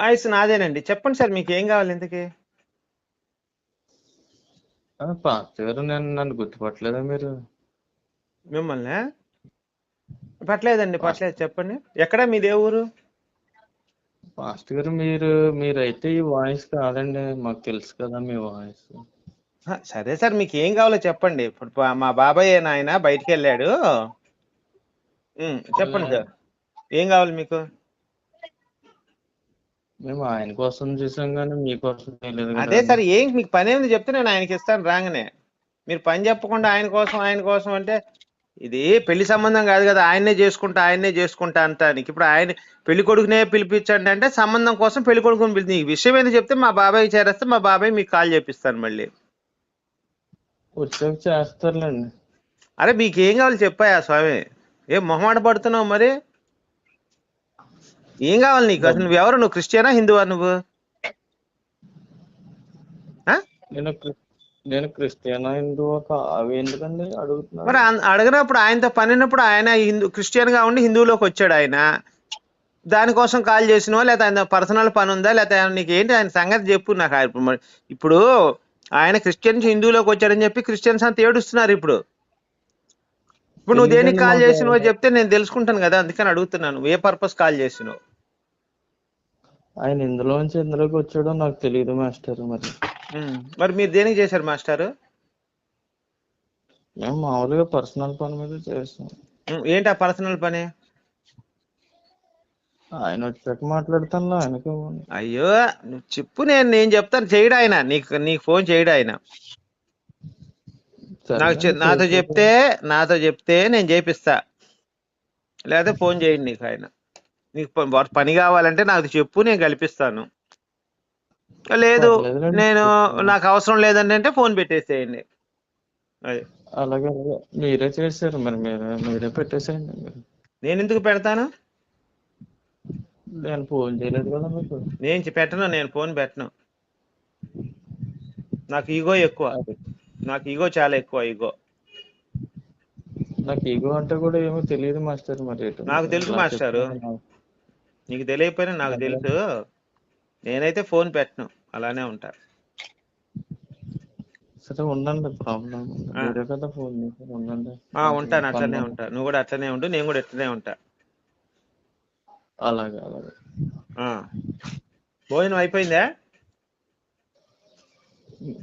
Voice నాదేనండి. చెప్పండి sir మీకేం కావాలి ఇంతకీ? పాస్టర్ గారు నన్ను గుర్తుపట్టలేదా మీరు? మిమ్మల్నా? పట్టలేదండి, పట్టలేదు. పాస్టర్ చెప్పండి. ఎక్కడ మీదే ఊరు? పాస్టర్ గారు మీరైతే ఈ వాయిస్ కాదండి, మాకు తెలుసు కదా మీ వాయిస్. సరే సార్, మీకు ఏం కావాలో చెప్పండి. ఇప్పుడు మా బాబాయ్ ఆయన బయటికి వెళ్ళాడు. చెప్పండి సార్, ఏం కావాలి మీకు? మేము ఆయన కోసం చూసాం కానీ మీకోసం తెలియదు అదే కదండి. సార్, ఏం మీకు పని ఏంది చెప్తే నేను ఆయనకి ఇస్తాను రాగానే. మీరు పని చెప్పకుండా ఆయన కోసం అంటే ఇది పెళ్లి సంబంధం కాదు కదా. ఆయన్నే చేసుకుంటా అంటానికి ఇప్పుడు ఆయన పెళ్లి కొడుకునే పిలిపించండి అంటే సంబంధం కోసం పెళ్లి కొడుకుని పిలిచి ఈ విషయం ఏంది చెప్తే మా బాబాయ్ చేరేస్తే మా బాబాయ్ మీకు కాల్ చేపిస్తాను మళ్ళీ. వచ్చాక చేస్తారులేండి. అరే మీకేం కావాలి చెప్పాయా స్వామి? ఏం మొహమాట పడుతున్నావు మరి? ఏం కావాలి నీకు అసలు? నువ్వు ఎవరు? నువ్వు క్రిస్టియనా హిందువా నువ్వు? నేను క్రిస్టియన్ హిందూ అవి ఎందుకండి అడుగుతున్నారు? మరి అడగనప్పుడు ఆయనతో పని ఉన్నప్పుడు ఆయన క్రిస్టియన్ గా ఉండి హిందువులోకి వచ్చాడు ఆయన. దానికోసం కాల్ చేసినవా లేదా ఆయన పర్సనల్ పని ఉందా లేదా నీకు ఏంటి ఆయన సంగతి చెప్పు నాకు. ఇప్పుడు ఆయన క్రిస్టియన్స్ హిందువులోకి వచ్చాడని చెప్పి క్రిస్టియన్స్ అంతా ఏడుస్తున్నారు ఇప్పుడు. నువ్వు దేనికి కాల్ చేసినవో చెప్తే నేను తెలుసుకుంటాను కదా, అందుకని అడుగుతున్నాను. ఏ పర్పస్ కాల్ చేసినావు? ఆయన ఇందులోకి వచ్చాడో నాకు తెలియదు మాస్టర్. మరి మీరు దేనికి చేశారు మాస్టారు? మేము మామూలుగా పర్సనల్ పని మీద చేస్తాం. ఏంటి ఆ పర్సనల్ పని? ఆయన వచ్చాక మాట్లాడతాను ఆయనకు. అయ్యో నువ్వు చెప్పు, నేను చెప్తాను. చేయడు ఆయన, నీకు ఫోన్ చేయడు ఆయన. నాతో చెప్తే నేను చేపిస్తా, లేదా ఫోన్ చేయండి నీకు ఆయన. నీకు పని కావాలంటే నాకు చెప్పు, నేను కల్పిస్తాను. లేదు నాకు అవసరం లేదండి అంటే ఫోన్ పెట్టేసేయండి. అది అలాగే మీరే చేశారు, మరి మీరే పెట్టేసేయండి. నేను ఎందుకు పెడతాను? నేను ఫోన్ చేయలేదు కదా మీకు. నేను ఫోన్ పెట్టను. నాకు ఈగో ఎక్కువ, నాకు ఈగో చాలా ఎక్కువ. నాకు ఈగో అంటే కూడా ఏమో తెలియదు మాస్టర్. మరి నాకు తెలుసు మాస్టారు, నీకు తెలియకపోయినా నాకు తెలుసు. నేనైతే ఫోన్ పెట్టను, అలానే ఉంటా. సరే ఉండండి, ప్రాబ్లం కదా ఫోన్ ఉండండి. ఉంటాను, అట్లనే ఉంటా. నువ్వు కూడా అట్లనే ఉండు, నేను కూడా ఎట్లనే ఉంటా. అలాగే. భోజనం అయిపోయిందా?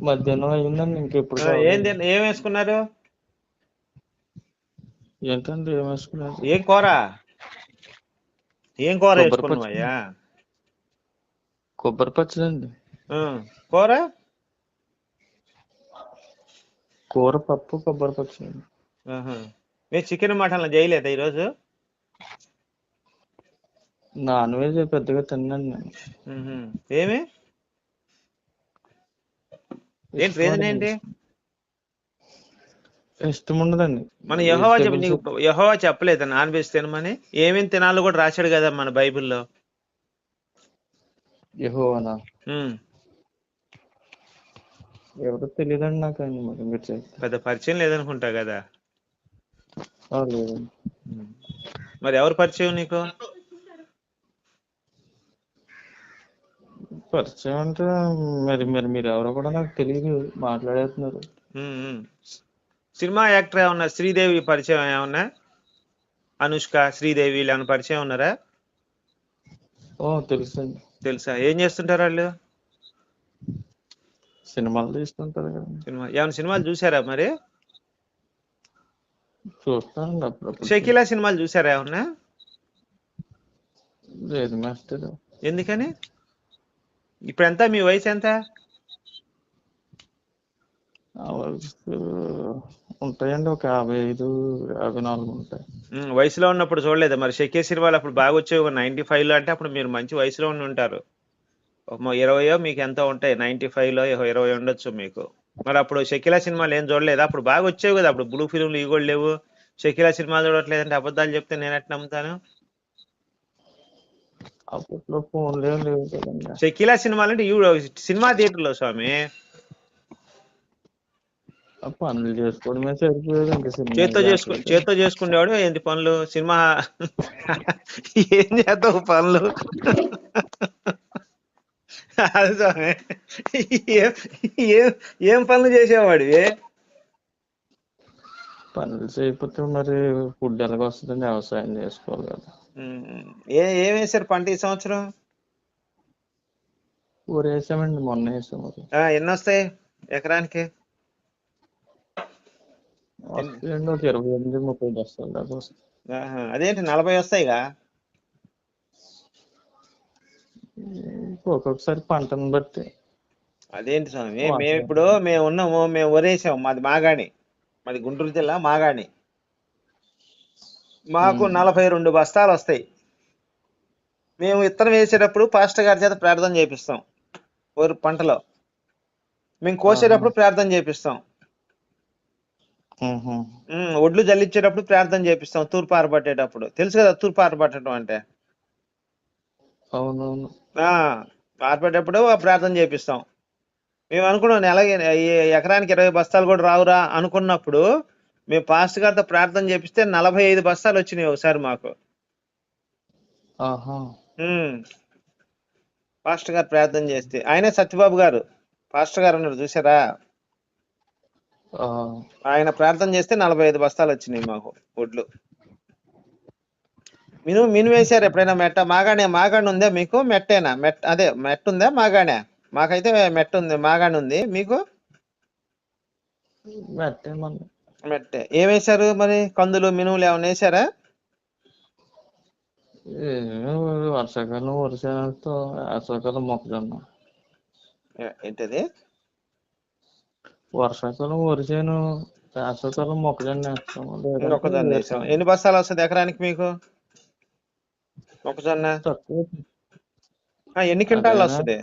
మధ్యాహ్నం అయిందండి. ఇంకెప్పుడు ఏం వేసుకున్నారు? ఏంటండి ఏం వేసుకున్నారు? ఏం కూర వేసుకున్నావయ్యా? కొబ్బరి పచ్చడి అండి. కూర పప్పు కొబ్బరి పచ్చడి. మీరు చికెన్ మటన్ చేయలేదా ఈరోజు? నాన్ వెజ్ పెద్దగా తిన్నాను నేను. ఏమి రీజన్ ఏంటి? ఇష్టం ఉండదండి. మన యెహోవా చెప్పలేదా నాన్ వెజ్ తినమని? ఏమేమి తినాలో కూడా రాశాడు కదా మన బైబిల్లో. యెహోవానా? ఎవరో తెలియదండి నాకు. ఆయన పెద్ద పరిచయం లేదనుకుంటా కదా. లేదండి. మరి ఎవరు పరిచయం నీకు? పరిచయం అంటే మరి మీరు ఎవరో కూడా నాకు తెలియదు, మాట్లాడేస్తున్నారు. సినిమా యాక్టర్ ఏమన్నా శ్రీదేవి పరిచయం ఏమన్నా? అనుష్క, శ్రీదేవి వీళ్ళు పరిచయం ఉన్నారా? తెలుసండి. తెలుసా? ఏం చేస్తుంటారు వాళ్ళు? సినిమాలు తీస్తుంటారు కదా. ఏమైనా సినిమాలు చూసారా మరి? చూస్తానండి అప్పుడప్పుడు. షకీలా సినిమాలు చూసారా ఏమన్నా? లేదు మాస్టర్. ఎందుకని? ఇప్పుడు ఎంత మీ వయసు ఎంత? ఉంటాయండి, ఒక 55, 54 ఉంటాయి. వయసులో ఉన్నప్పుడు చూడలేదా మరి? షకీ సినిమాలు అప్పుడు బాగా వచ్చేవి 95లో. అంటే అప్పుడు మీరు మంచి వయసులో ఉంటారు. 20 మీకు ఎంత ఉంటాయి? 95లో 20 ఉండొచ్చు మీకు. మరి అప్పుడు షకీలా సినిమాలు ఏం చూడలేదా? అప్పుడు బాగా వచ్చేవి కదా. అప్పుడు బ్లూ ఫిల్మ్లు ఇవి కూడా లేవు. షకీలా సినిమాలు చూడట్లేదంటే అబద్ధాలు చెప్తే నేను ఎట్లా నమ్ముతాను? అప్పట్లో ఫోన్లే లేవు కదండి. షకీలా సినిమాలు అంటే సినిమా థియేటర్లో స్వామి. పనులు చేసుకోవడమే సరిపోయేది. ఇంకా చేత్తో చేసుకునేవాడు ఏంటి పనులు? సినిమా ఏం చేస్తావు పనులు? అది స్వామి. ఏం ఏం ఏం పనులు చేసేవాడివి? పనులు చేయకపోతే మరి ఫుడ్ ఎలాగ వస్తుందండి? వ్యవసాయం చేసుకోవాలి కదా. ఉమ్. ఏం వేశారు పంట ఈ సంవత్సరం? ఊరు వేసామండి, మొన్న వేసాం. మరి ఎన్ని వస్తాయి ఎకరానికి? వస్తాయండి ఒక 28-30 బస్తాల దాకా వస్తాయి. అదేంటి 40 వస్తాయిగా? ఒక్కొక్కసారి పంటను బట్టి. అదేంటి స్వామి, వాతావరణం. మేము ఉన్నాము, మేము వరేసాము. మాది మాగాణి, మాది గుంటూరు జిల్లా మాగాణి. మాకు 42 బస్తాలు వస్తాయి. మేము విత్తనం వేసేటప్పుడు పాస్టర్ గారి చేత ప్రార్థన చేపిస్తాం. వరి పంటలో మేము కోసేటప్పుడు ప్రార్థన చేపిస్తాం. ఒడ్లు జల్లించేటప్పుడు ప్రార్థన చేపిస్తాం. తూర్పు ఆరబట్టేటప్పుడు తెలుసు కదా, తూర్పు ఆరబట్టడం అంటే. అవునవును. ఆరబట్టేటప్పుడు ప్రార్థన చేపిస్తాం. మేము అనుకున్నాం ఎకరానికి 20 బస్తాలు కూడా రావురా అనుకున్నప్పుడు మేము పాస్టర్ గారితో ప్రార్థన చేపిస్తే 45 బస్తాలు వచ్చినాయి ఒకసారి మాకు. పాస్టర్ గారు ప్రార్థన చేస్తే, ఆయనే సత్యబాబు గారు పాస్టర్ గారు ఉన్నారు చూసారా, ఆయన ప్రార్థన చేస్తే 45 బస్తాలు వచ్చినాయి మాకు ఒడ్లు. మినుము వేసారు ఎప్పుడైనా? మాగాణి ఉందా మీకు? మెట్టేనా? అదే మెట్ట ఉందా మాగాణా? మాకైతే మెట్ట ఉంది, మాగాణి ఉంది. మీకు మెట్టే. ఏం వేశారు మరి? కందులు మినుములు ఏమైనా వేసారా? వర్షాకాలం వరిసేనతో, వేసవికాలం మొక్కజొన్న. ఏంటది? వర్షాకాలం వరిసేను, వేసవికాలం మొక్కజొన్న వేస్తాము. మొక్కజొన్న వేసాం. ఎన్ని బస్తాలు వస్తుంది ఎకరానికి మీకు మొక్కజొన్న? ఎన్ని క్వింటాలు వస్తుంది?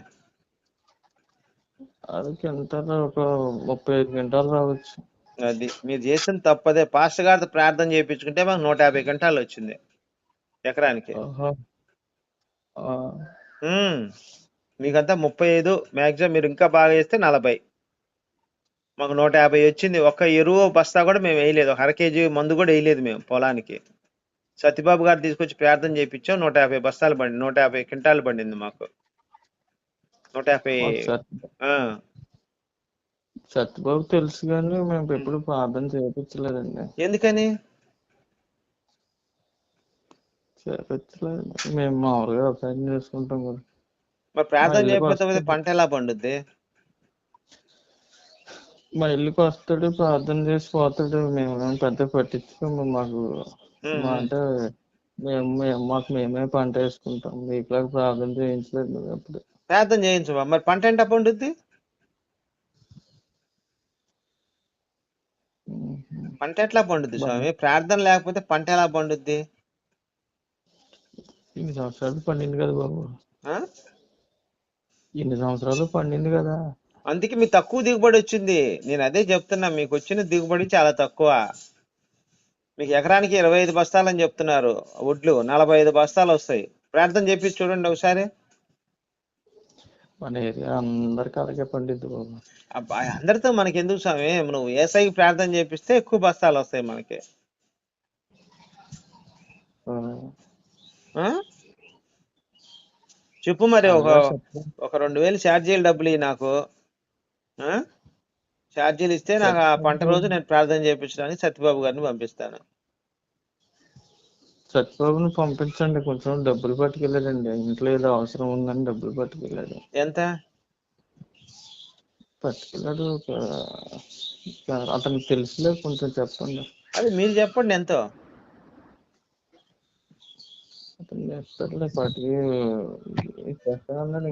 అది క్వింటాల్ ఒక 35 క్వింటాలు రావచ్చు. అది మీరు చేసిన తప్పదే. పాస్టర్ గారితో ప్రార్థన చేయించుకుంటే మాకు 150 క్వింటాలు వచ్చింది ఎకరానికి. మీకంతా 35, మ్యాక్సిమం మీరు ఇంకా బాగా చేస్తే 40. మాకు 150 వచ్చింది. ఒక్క ఎరువు బస్తా కూడా మేము వేయలేదు, 1/2 కేజీ మందు కూడా వేయలేదు మేము పొలానికి. సత్యబాబు గారు తీసుకొచ్చి ప్రార్థన చేయించాం. 150 బస్తాలు పండి 150 క్వింటాలు పండింది మాకు. 150. సత్యబాబు తెలుసు కానీ మేము ఎప్పుడు ప్రార్థన చేయించలేదండి. ఎందుకని చేయించలేదండి? మేము మామూలుగా వ్యవసాయం చేసుకుంటాం కదా. మరి ప్రార్థన చేయకపోతే పంట ఎలా పండుద్ది? మా ఇల్లుకి వస్తాడు, ప్రార్థన చేసి పోతాడు. మేము పెద్ద పట్టించుకోము. మాకు అంటే మాకు మేమే పంట వేసుకుంటాం. మీకులాగా ప్రార్థన చేయించలేదు మేము ఎప్పుడు. ప్రార్థన చేయించవా? మరి పంట ఎంత పండుద్ది? పంట ఎట్లా పండుద్ది స్వామి? ప్రార్థన లేకపోతే పంట ఎలా పండుద్ది? ఇన్ని సంవత్సరాలు పండింది కదా బాబు. ఇన్ని సంవత్సరాలు పండింది కదా. అందుకే మీకు తక్కువ దిగుబడి వచ్చింది. నేను అదే చెప్తున్నా, మీకు వచ్చిన దిగుబడి చాలా తక్కువ. మీకు ఎకరానికి 25 బస్తాలు అని చెప్తున్నారు, ఒడ్లు 45 బస్తాలు వస్తాయి. ప్రార్థన చేపించి చూడండి ఒకసారి. మన ఏరియా అందరికి అలాగే పండిద్ది బాబు. అబ్బాయి, అందరితో మనకి ఎందుకు స్వామి? నువ్వు ఏసైకి ప్రార్థన చేపిస్తే ఎక్కువ బస్తాలు వస్తాయి మనకి. చెప్పు మరి. ఒక 2000 ఛార్జీలు డబ్బులు ఇవి నాకు. ఛార్జీలు ఇస్తే నాకు ఆ పంట రోజు నేను ప్రార్థన చేయించడానికి సత్యబాబు గారిని పంపిస్తాను. సత్యబాబుని పంపించండి. కొంచెం డబ్బులు పట్టుకెళ్ళాడండి, ఇంట్లో ఏదో అవసరం ఉందని డబ్బులు పట్టుకెళ్ళాడు. ఎంత పట్టుకెళ్ళాడు? అతనికి తెలుసులే, కొంచెం చెప్పండి. అది మీరు చెప్పండి ఎంతో. అతను చెప్తారులే, పాటికి ఇచ్చేస్తానన్నాడు.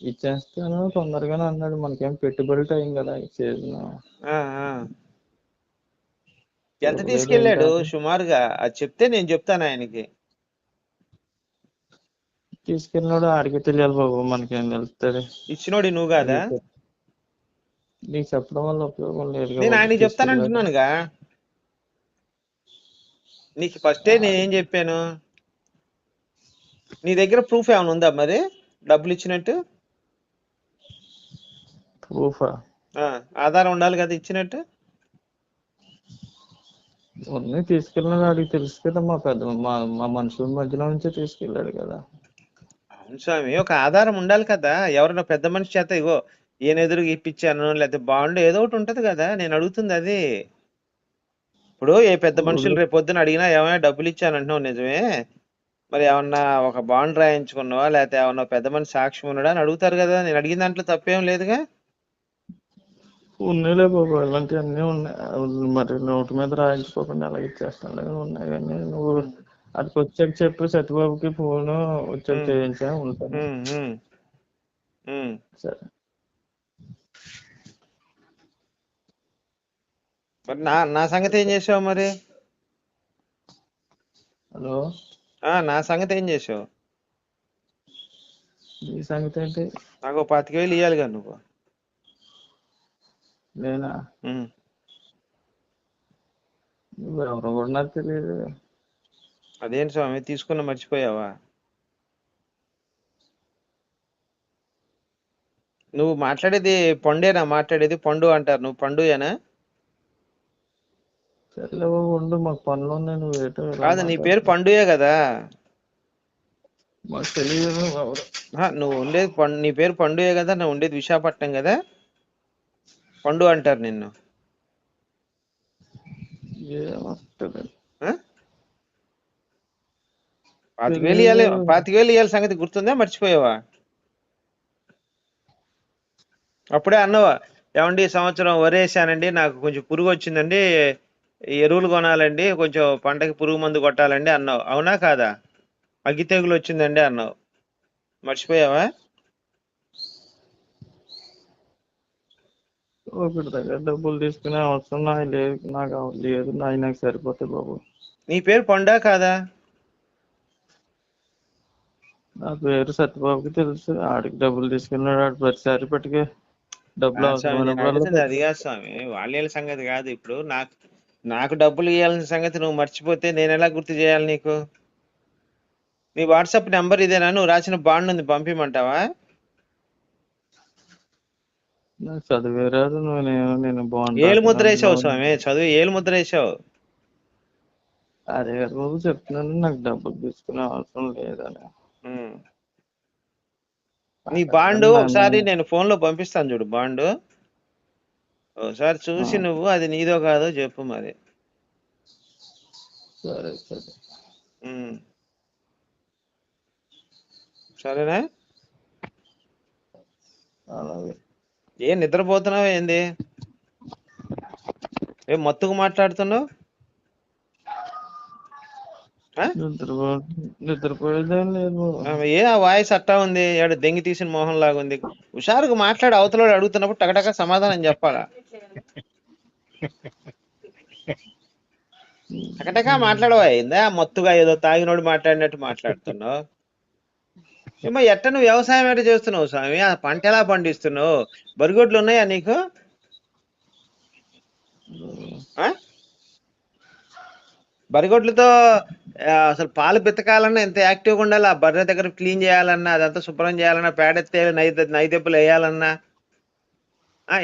ఇచ్చేస్తాను తొందరగానే అన్నాడు. మనకేం పెట్టుబడి టైం కదా ఇచ్చేది. ఎంత తీసుకెళ్ళాడు సుమారుగా? అది చెప్తే నేను చెప్తాను ఆయనకి. తీసుకెళ్ళినాడు ఆడికి తెలియాలి బాబు, మనకేం తెలుస్తుంది. ఇచ్చినోడి నువ్వు కాదా? నీకు చెప్పడం వల్ల ఉపయోగం లేదు. నేను ఆయనకి చెప్తానంటున్నానుగా. నీకు ఫస్టే నేనేం చెప్పాను? నీ దగ్గర ప్రూఫ్ ఏమైనా ఉందా మరి డబ్బులు ఇచ్చినట్టు? ప్రూఫా? ఆధారం ఉండాలి కదా ఇచ్చినట్టు. ఉన్నాయి తీసుకెళ్ళినాడు, ఆడికి తెలుసు కదా, మా మనుషుల మధ్యలో నుంచే తీసుకెళ్ళాడు కదా. అవును స్వామి, ఒక ఆధారం ఉండాలి కదా. ఎవరైనా పెద్ద మనిషి చేత ఇగో ఈయన ఎదురుగా ఇప్పించాను లేకపోతే బాండ్ ఏదో ఒకటి ఉంటది కదా. నేను అడుగుతుంది అది. ఇప్పుడు ఏ పెద్ద మనుషులు రేపు పొద్దున అడిగినా ఏమైనా డబ్బులు ఇచ్చానంటున్నావు నిజమే, మరి ఏమన్నా ఒక బాండ్ రాయించుకున్నావా లేకపోతే ఏమన్నా పెద్ద మనిషి సాక్ష్యం ఉన్నాడా అని అడుగుతారు కదా. నేను అడిగిన దాంట్లో తప్పేం లేదుగా. ఉన్నాయిలే బాబు, ఇలాంటివన్నీ ఉన్నాయి. మరి నోటు మీద రాయించుకోకుండా ఎలా ఇచ్చేస్తాను, ఉన్నాయి. కానీ నువ్వు అటుకు వచ్చాక చెప్పు, సత్యబాబుకి ఫోన్ వచ్చాక చేయించా, ఉంటాను. ఉమ్, ఉమ్, ఉమ్. సరే. మరి నా సంగతి ఏం చేసావు మరి? హలో, నా సంగతి ఏం చేసావు? ఈ సంగతి ఏంటి? నాకు 25,000 ఇవ్వాలిగా నువ్వు. నేనా? నువ్వు ఎవరు కూడా నాకు తెలియదు. అదేంటి స్వామి, తీసుకున్న మర్చిపోయావా? నువ్వు మాట్లాడేది పండేనా? మాట్లాడేది పండు అంటారు, నువ్వు పండుయేనా? సరేలే బాబు ఉండు, మాకు పనులు ఉన్నాయి. నువ్వు ఏటో ఇలా కాదు, నీ పేరు మాట్లాడుతున్నావు. పండుయే కదా. మాకు తెలియదు ఎవరు. నువ్వు ఉండేది నీ పేరు పండుయే కదా. నువ్వు ఉండేది విశాఖపట్నం కదా. పండు అంటారు నిన్ను. ఏమొస్తుంది? 25,000 ఇవ్వాలి. 25,000 ఇవ్వాలి సంగతి గుర్తుందా, మర్చిపోయావా? అప్పుడే అన్నావా, ఏమండి ఈ సంవత్సరం వరేసానండి, నాకు కొంచెం పురుగు వచ్చిందండి, ఎరువులు కొనాలండి, కొంచెం పంటకి పురుగు మందు కొట్టాలండి అన్నావు. అవునా కాదా? అగ్గి తెగులు వచ్చిందండి అన్నావు. మర్చిపోయావా? ఒకటి దగ్గర డబ్బులు తీసుకునే అవసరం నాకు లేదు. నాకు సరిపోతాయి బాబు. నీ పేరు పండా కాదా? నా పేరు సత్యబాబుకి తెలుసు. ఆడికి డబ్బులు తీసుకున్నాడు, ఆడు ప్రతిసారి పట్టుకే డబ్బులు స్వామి, నేను అడుగుతుంది అది అవసరమైనప్పుడు. కాదు స్వామి, వాళ్ళ సంగతి కాదు. ఇప్పుడు నాకు డబ్బులు ఇవ్వాల్సిన సంగతి నువ్వు మర్చిపోతే నేను ఎలా గుర్తు చేయాలి నీకు? నీ వాట్సాప్ నెంబర్ ఇదేనా? నువ్వు రాసిన బాండ్ ఉంది, పంపిమంటావా? నాకు చదివే రాదు, నేను ఏలు ముద్ర బాగుంటాను. వేసావు స్వామి, చదువు ఏలు ముద్ర వేసావు. అదే కదా బాబు చెప్తున్నాను, నాకు డబ్బులు తీసుకునే అవసరం లేదని. నీ బాండ్ ఒకసారి నేను ఫోన్ లో పంపిస్తాను చూడు. బాండ్ ఒకసారి చూసి నువ్వు అది నీదో కాదో చెప్పు మరి. సరే సరే. సరేనా? అలాగే. ఏం నిద్రపోతున్నావు ఏంది? ఏం మత్తుకు మాట్లాడుతున్నావు? నిద్రపోయేదేం లేదు. ఏ ఆ వాయిస్ అట్టా ఉంది, ఏడు దెంగి తీసిన మొహం లాగా ఉంది. హుషారుగా మాట్లాడు, అవతల అడుగుతున్నప్పుడు టకటక సమాధానం చెప్పాలా. టకటక మాట్లాడవా ఏందా? మత్తుగా ఏదో తాగినోడు మాట్లాడినట్టు మాట్లాడుతున్నావు. ఏమో ఎట్ట నువ్వు వ్యవసాయం ఎట్ట చేస్తున్నావు స్వామి? ఆ పంట ఎలా పండిస్తున్నావు? బరిగొడ్లు ఉన్నాయా నీకు? బరిగొడ్లతో అసలు పాలు పితకాలన్నా ఎంత యాక్టివ్గా ఉండాలి. ఆ బర్రె దగ్గర క్లీన్ చేయాలన్నా, అదంతా శుభ్రం చేయాలన్నా, పేడెత్తేయాలి, నైదెప్పులు వేయాలన్నా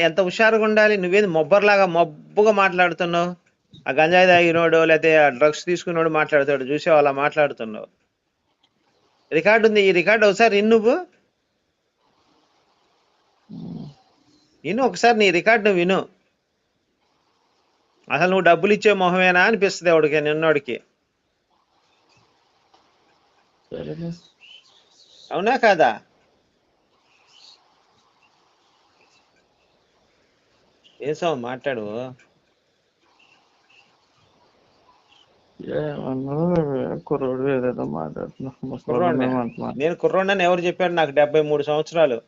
ఎంత హుషారుగా ఉండాలి. నువ్వేది మొబ్బర్లాగా మబ్బుగా మాట్లాడుతున్నావు. ఆ గంజాయి తాగినోడు లేకపోతే డ్రగ్స్ తీసుకున్నాడు మాట్లాడతాడు, చూసావు అలా మాట్లాడుతున్నావు. రికార్డు ఉంది, ఈ రికార్డు ఒకసారి నువ్వు విను. ఒకసారి నీ రికార్డు నువ్వు విను. అసలు నువ్వు డబ్బులు ఇచ్చే మొహమేనా అనిపిస్తుంది ఎవడికి, నిన్నోడికి. అవునా కాదా? ఏసో మాట్లాడు. కుర్రోడు ఏదేదో మాట్లాడుతున్నా. నేను కుర్రోడని ఎవరు చెప్పాడు? నాకు 73 సంవత్సరాలు.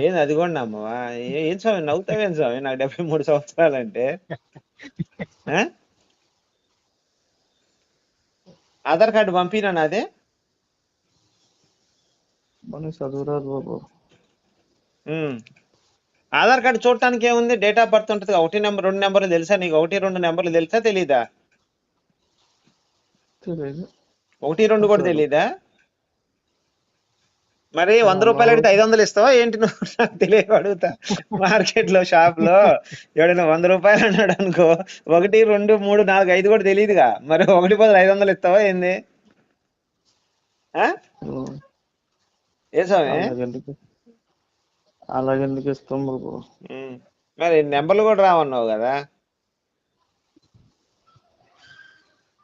ఏంది అది కూడా నమ్మవా? ఏం స్వామి నవ్వుతావేం స్వామి? నాకు 73 సంవత్సరాలు అంటే. ఆధార్ కార్డు పంపినా నాదే. చదువురాదు బాబు. ఆధార్ కార్డు చూడటానికి ఏముంది? డేట్ ఆఫ్ బర్త్ ఉంటుంది. 1 నెంబర్ 2 నెంబర్లు తెలుసా నీకు? 1 2 నెంబర్లు తెలుసా తెలీదా? 1 2 కూడా తెలీదా? మరి 100 అడిగితే 500 ఇస్తావా ఏంటి నువ్వు? నాకు తెలియక అడుగుతా. మార్కెట్ లో షాప్ లో ఎవడైనా 100 అన్నాడు అనుకో, 1 2 3 4 5 కూడా తెలియదుగా, మరి 1 బదులు 500 ఇస్తావా ఏంది? ఆ? ఉమ్, ఏ స్వామి? అలాగెందుకు అలాగెందుకు ఇస్తాం బాబు? ఉమ్. మరి నెంబర్లు కూడా రావన్నావు కదా.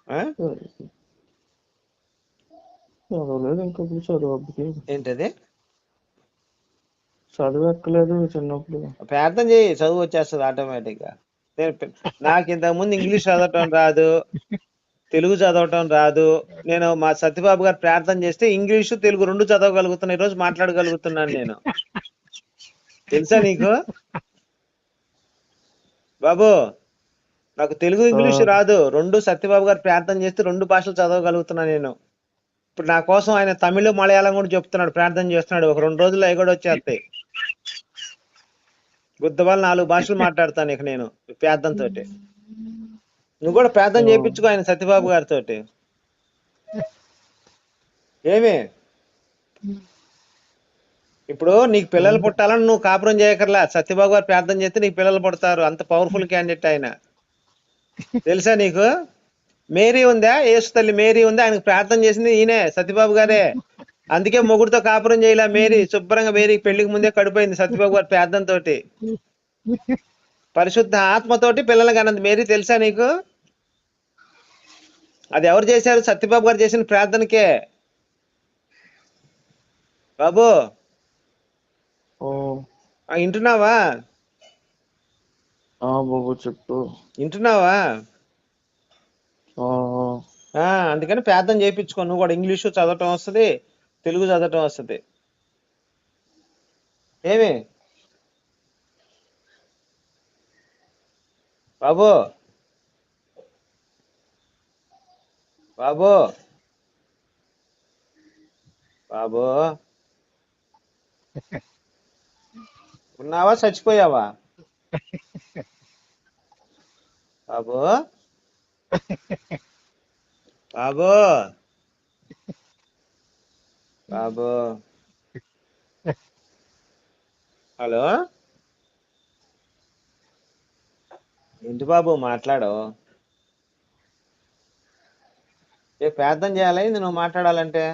ఆ? చదవలేదు ఇంకప్పుడు, చదువు ఏంటది? చదువు ఎక్కలేదు చిన్నప్పుడు. ప్రార్థన చేయి, చదువు వచ్చేస్తుంది ఆటోమేటిక్ గా. నాకు ఇంతకుముందు ఇంగ్లీష్ చదవటం రాదు, తెలుగు చదవటం రాదు. నేను మా సత్యబాబు గారు ప్రార్థన చేస్తే ఇంగ్లీషు తెలుగు 2 చదవగలుగుతున్నా, ఈ రోజు మాట్లాడగలుగుతున్నాను నేను. తెలుసా నీకు బాబు? నాకు తెలుగు ఇంగ్లీషు రాదు, 2 సత్యబాబు గారు ప్రార్థన చేస్తే 2 భాషలు చదవగలుగుతున్నా నేను. ఇప్పుడు నా కోసం ఆయన తమిళ మలయాళం కూడా చెప్తున్నాడు, ప్రార్థన చేస్తున్నాడు. ఒక 2 రోజుల్లో అవి కూడా వచ్చేస్తాయి. గుద్దవాళ్ళు 4 భాషలు మాట్లాడతాను ఇక నేను ప్రార్థనతోటి. నువ్వు కూడా ప్రార్థన చేయించుకో ఆయన సత్యబాబు గారితో. ఏమి ఇప్పుడు నీకు పిల్లలు పుట్టాలని నువ్వు కాపురం చేయకర్లా, సత్యబాబు గారు ప్రార్థన చేస్తే నీకు పిల్లలు పుడతారు. అంత పవర్ఫుల్ క్యాండిడేట్ ఆయన. తెలుసా నీకు? మేరీ ఉందా, యేసు తల్లి మేరీ ఉందా, ఆయనకు ప్రార్థన చేసింది ఈయనే, సత్యబాబు గారే. అందుకే మొగుడుతో కాపురం చేయలే మేరీ, శుభ్రంగా మేరీ పెళ్లికి ముందే కడిపోయింది సత్యబాబు గారి ప్రార్థనతోటి. పరిశుద్ధ ఆత్మతోటి పిల్లలకి అన్నది మేరీ. తెలుసా నీకు? అది ఎవరు చేశారు? సత్యబాబు గారు చేసిన ప్రార్థనకే బాబు. వింటున్నావా? బాబు చెప్పు. వింటున్నావా? ఆ, అందుకని ప్రార్థన చేయించుకో. నువ్వు కూడా ఇంగ్లీషు చదవటం వస్తుంది, తెలుగు చదవటం వస్తుంది. ఏమి బాబు? బాబు బాబు ఉన్నావా, చచ్చిపోయావా బాబు? బాబు బాబు హలో, ఏంటి బాబు మాట్లాడు? ప్రార్థన చేయాలి నువ్వు మాట్లాడాలంటే.